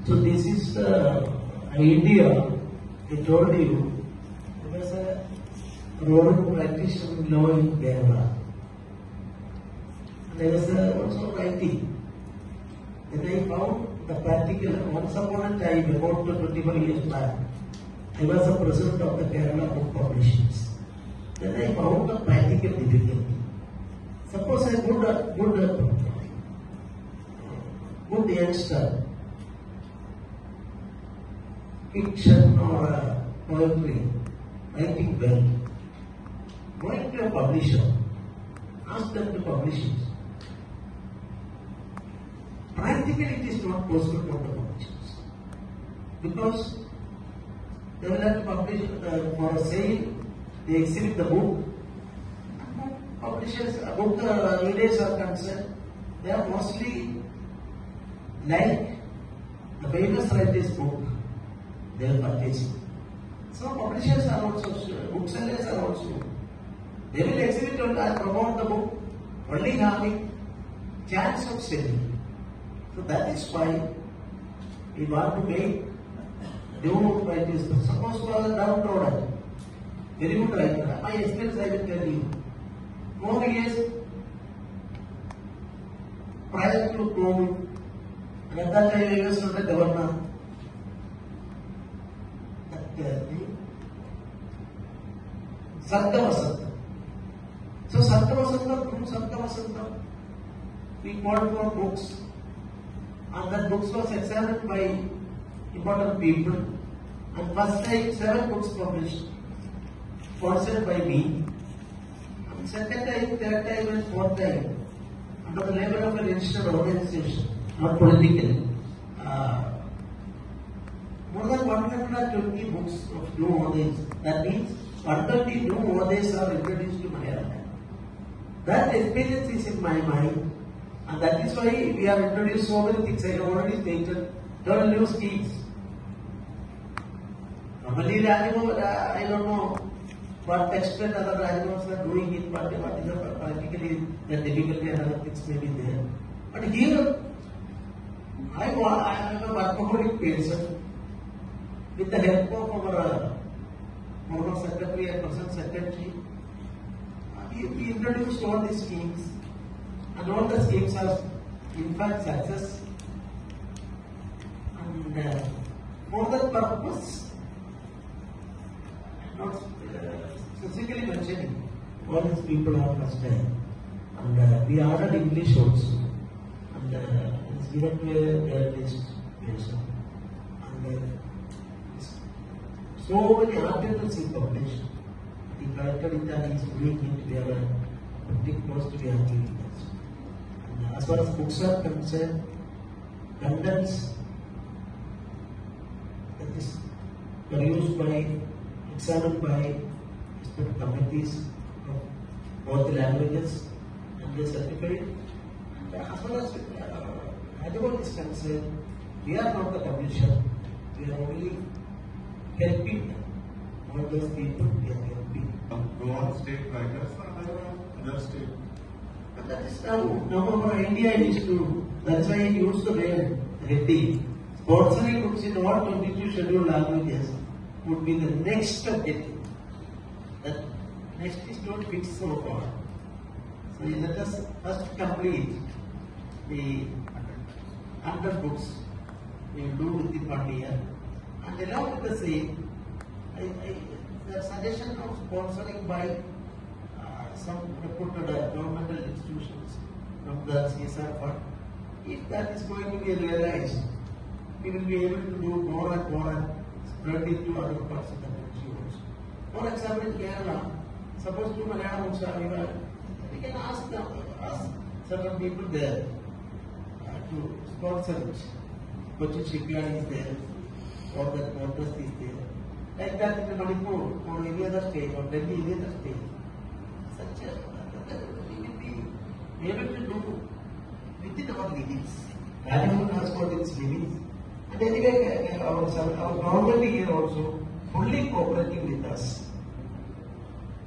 So this is India. I told you there was a road practitioner law in Kerala. There was also writing. Then I found the practical. Once upon a time, about 25 years back, I was the president of the Kerala Book Publishers. Then I found the practical difficulty. Suppose a good youngster, fiction or poetry, writing well, going to a publisher, ask them to publish it. Practically, it is not possible for the publishers because they will have to publish for a sale. They exhibit the book. Publishers, book readers are concerned, they are mostly like the famous writer's book. They are purchasing. So publishers are also, booksellers are also. They will exhibit and promote the book, only having chance of selling. So that is why we want to make new writers. Suppose you are downtrodden, very good writer. My experience I will tell you. 4 years prior to COVID, and at that time I was not a governor. Sartavasanta. So Sartavasanta, through Sartavasanta, we called for books, and that books was examined by important people. And first time 7 books published, sponsored by me. And second time, third time, and fourth time, under the level of a registered organization, not political. More than 120 books of new authors. That means 120 new authors are introduced to Malayalam. That experience is in my mind, and that is why we have introduced so many things. I have already stated 12 new schemes. Normally, I don't know what extent other animals are doing it, what is the practically the difficulty and other things may be there. But here, I am a workaholic person. With the help of our former secretary and present secretary, we introduced all these schemes, and all the schemes are in fact success. And for that purpose, not specifically mentioning, all these people are first time, and we added English also, and it's given to a list person. And so many articles in published. The collector Italy is doing it, we are pretty close to be doing it. And as far as books are concerned, contents that is produced by, examined by expert committees of both languages and they certified. And as far as Hyderabad is concerned, we are not the publisher, we are only helping all those people, we are helping. Go on state writers or other state? But that is now for India is to, that's why I use the word ready. Sponsoring books in all 22 scheduled languages would be the next objective. That next is not fixed so far. So let us first complete the 100 books we will do within 1 year. And along with the same, the suggestion of sponsoring by some reputed governmental institutions from the CSR fund, if that is going to be realized, we will be able to do more and more and spread it to other parts of the country also. For example, in Kerala, suppose to Malayalam, we can ask certain people there to sponsor it. Cochin Shipyard is there, or that Northwest is there. Like that in Manipur or any other state or Delhi, any other state. Such we will be able to do within our limits. Everyone has got its limits. And anyway, our government here also fully cooperating with us.